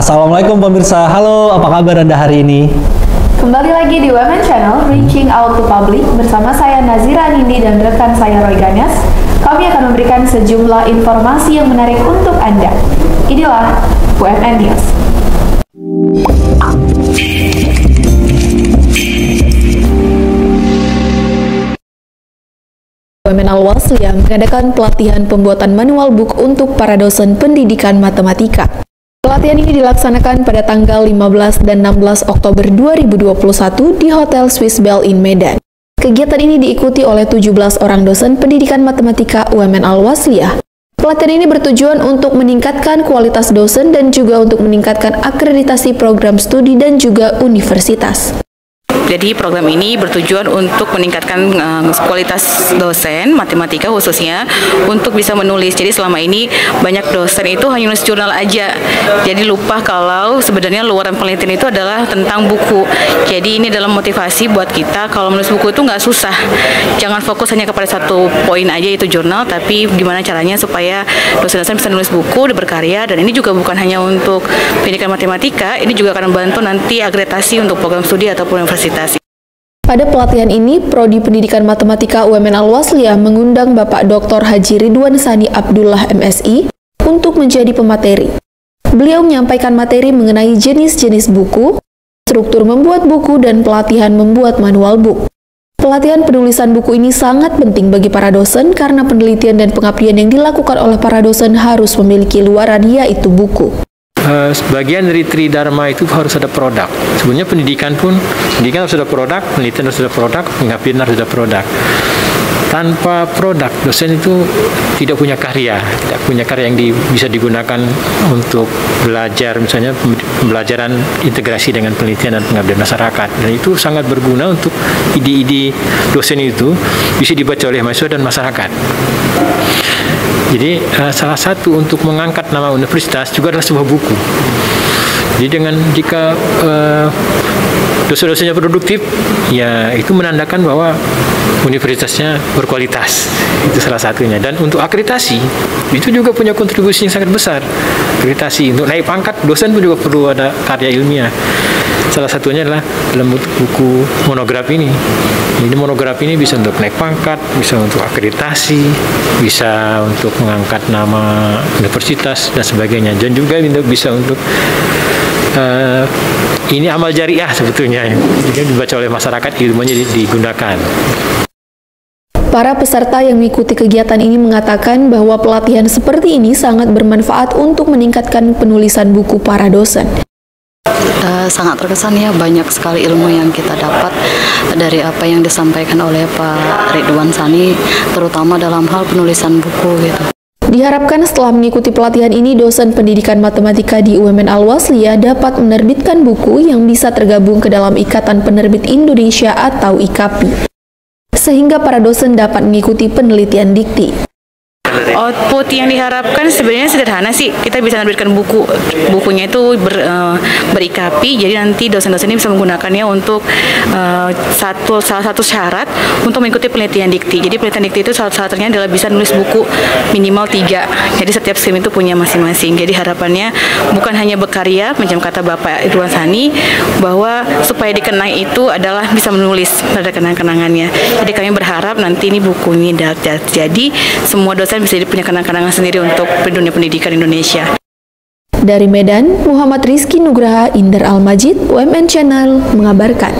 Assalamualaikum pemirsa, halo apa kabar Anda hari ini? Kembali lagi di Women Channel, Reaching Out to Public bersama saya Nazira Nindi dan rekan saya Roy Ganes. Kami akan memberikan sejumlah informasi yang menarik untuk Anda. Inilah WMN News. Women Al-Wasliyah mengadakan pelatihan pembuatan manual book untuk para dosen pendidikan matematika. Pelatihan ini dilaksanakan pada tanggal 15 dan 16 Oktober 2021 di Hotel Swiss Bell in Medan. Kegiatan ini diikuti oleh 17 orang dosen pendidikan matematika UMN Al-Wasliyah. Pelatihan ini bertujuan untuk meningkatkan kualitas dosen dan juga untuk meningkatkan akreditasi program studi dan juga universitas. Jadi program ini bertujuan untuk meningkatkan kualitas dosen matematika khususnya untuk bisa menulis. Jadi selama ini banyak dosen itu hanya nulis jurnal aja. Jadi lupa kalau sebenarnya luaran penelitian itu adalah tentang buku. Jadi ini adalah motivasi buat kita kalau menulis buku itu nggak susah. Jangan fokus hanya kepada satu poin aja itu jurnal, tapi gimana caranya supaya dosen-dosen bisa nulis buku, berkarya. Dan ini juga bukan hanya untuk pendidikan matematika, ini juga akan membantu nanti akreditasi untuk program studi ataupun universitas. Pada pelatihan ini, Prodi Pendidikan Matematika UMN Al-Wasliyah mengundang Bapak Dr. Haji Ridwan Sani Abdullah MSI untuk menjadi pemateri. Beliau menyampaikan materi mengenai jenis-jenis buku, struktur membuat buku, dan pelatihan membuat manual book. Pelatihan penulisan buku ini sangat penting bagi para dosen karena penelitian dan pengabdian yang dilakukan oleh para dosen harus memiliki luaran, yaitu buku. Sebagian dari Tridharma itu harus ada produk. Sebenarnya pendidikan harus ada produk, penelitian harus ada produk, pengabdian harus ada produk. Tanpa produk, dosen itu tidak punya karya yang bisa digunakan untuk belajar, misalnya pembelajaran integrasi dengan penelitian dan pengabdian masyarakat. Dan itu sangat berguna untuk ide-ide dosen itu bisa dibaca oleh mahasiswa dan masyarakat. Jadi salah satu untuk mengangkat nama universitas juga adalah sebuah buku. Jadi jika dosen-dosennya produktif, ya itu menandakan bahwa universitasnya berkualitas. Itu salah satunya. Dan untuk akreditasi, itu juga punya kontribusi yang sangat besar. Akreditasi untuk naik pangkat, dosen pun juga perlu ada karya ilmiah. Salah satunya adalah dalam buku monografi ini. Jadi monografi ini bisa untuk naik pangkat, bisa untuk akreditasi, bisa untuk mengangkat nama universitas dan sebagainya. Dan juga bisa untuk ini amal jariah sebetulnya, yang dibaca oleh masyarakat, ilmunya digunakan. Para peserta yang mengikuti kegiatan ini mengatakan bahwa pelatihan seperti ini sangat bermanfaat untuk meningkatkan penulisan buku para dosen. Sangat terkesan ya, banyak sekali ilmu yang kita dapat dari apa yang disampaikan oleh Pak Ridwan Sani, terutama dalam hal penulisan buku gitu. Diharapkan setelah mengikuti pelatihan ini, dosen pendidikan matematika di UMN Al-Wasliyah dapat menerbitkan buku yang bisa tergabung ke dalam Ikatan Penerbit Indonesia atau IKAPI, sehingga para dosen dapat mengikuti penelitian dikti. Output yang diharapkan sebenarnya sederhana sih, kita bisa menerbitkan bukunya itu berikapi, jadi nanti dosen-dosen ini bisa menggunakannya untuk salah satu syarat untuk mengikuti penelitian dikti. Jadi penelitian dikti itu salah satunya adalah bisa nulis buku minimal 3, jadi setiap sim itu punya masing-masing. Jadi harapannya bukan hanya berkarya, macam kata Bapak Ridwan Sani, bahwa supaya dikenang itu adalah bisa menulis pada kenang-kenangannya. Jadi kami berharap nanti ini buku ini jadi semua dosen bisa punya kenang-kenangan sendiri untuk dunia pendidikan Indonesia. Dari Medan, Muhammad Rizky Nugraha, Indar Al-Majid, UMN Channel mengabarkan.